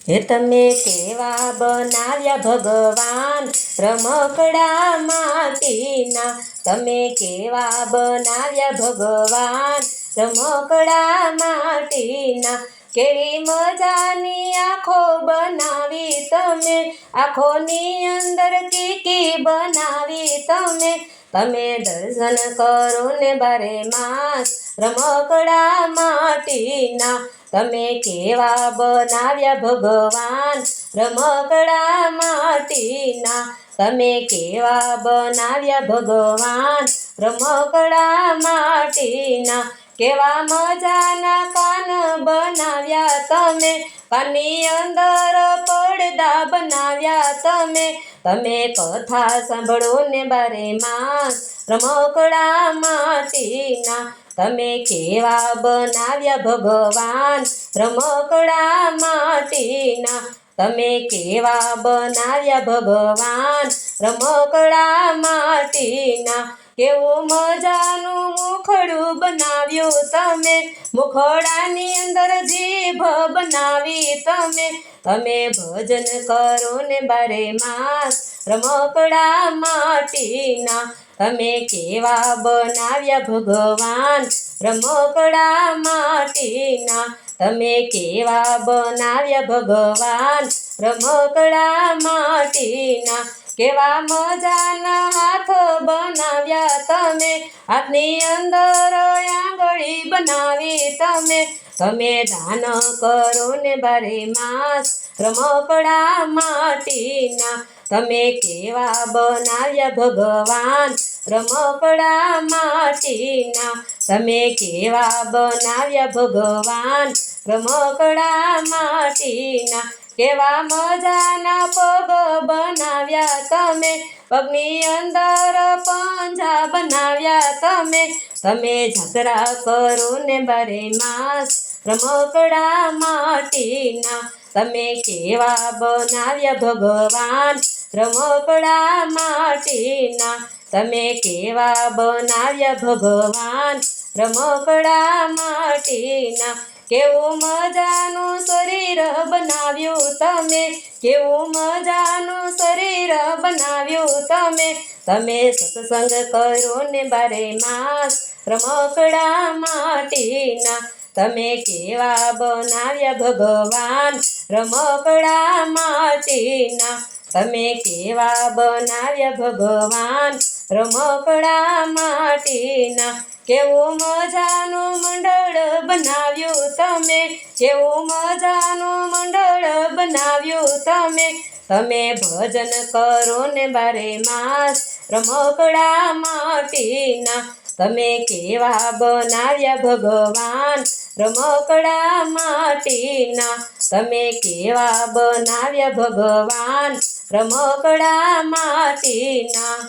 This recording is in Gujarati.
હે તમે કેવા બનાવ્યા ભગવાન રમકડા માટીના, તમે કેવા બનાવ્યા ભગવાન રમકડા માટીના, કેવી મજાની આંખો બનાવી તમે, આંખોની અંદર કીકી બનાવી તમે, તમે દર્શન કરો ને બારે માસ રમકડા માટીના, તમે કેવા બનાવ્યા ભગવાન રમકડા માટીના, તમે કેવા બનાવ્યા ભગવાન રમકડા માટીના, કેવા મજાના કાન બનાવ્યા તમે, કાનની અંદર પડદા બનાવ્યા તમે, તમે કથા સાંભળો ને બારે માસ રમકડા માટીના, તમે કેવા બનાવ્યા ભગવાન રમકડા માટીના, તમે કેવા બનાવ્યા ભગવાન રમકડા માટીના, કેવું મજાનું મુખડું બનાવ્યું તમે, મુખડાની અંદર જીભ બનાવી તમે, તમે ભજન કરો ને બારે માસ રમકડા માટીના, તમે કેવા બનાવ્યા ભગવાન રમકડા માટીના, તમે કેવા બનાવ્યા ભગવાન રમકડા માટીના, કેવા મજાના હાથ બનાવ્યા તમે, હાથની અંદર આંગળી બનાવી તમે, તમે દાન કરો ને બારે માસ રમકડા માટીના, તમે કેવા બનાવ્યા ભગવાન રમકડા માટીના, તમે કેવા બનાવ્યા ભગવાન રમકડા માટીના, કેવા મજાના પગ બનાવ્યા તમે, પગની અંદર પંજા બનાવ્યા તમે, તમે જાત્રા કરો ને બારે માસ રમકડા માટીના, તમે કેવા બનાવ્યા ભગવાન રમકડા માટીના, તમે કેવા બનાવ્યા ભગવાન રમકડા માટીના, કેવું મજાનું શરીર બનાવ્યું તમે, કેવું મજાનું શરીર બનાવ્યું તમે, તમે સત્સંગ કરો ને બારે માસ રમકડા માટીના, તમે કેવા બનાવ્યા ભગવાન રમકડા માટીના, તમે કેવા બનાવ્યા ભગવાન રમકડા માટીના, કેવું મજાનું મંડળ બનાવ્યું તમે, કેવું મજાનું મંડળ બનાવ્યું તમે, તમે ભજન કરો ને બારે માસ રમકડા માટીના, તમે કેવા બનાવ્યા ભગવાન રમકડા માટીના, તમે કેવા બનાવ્યા ભગવાન રમકડા માટીના.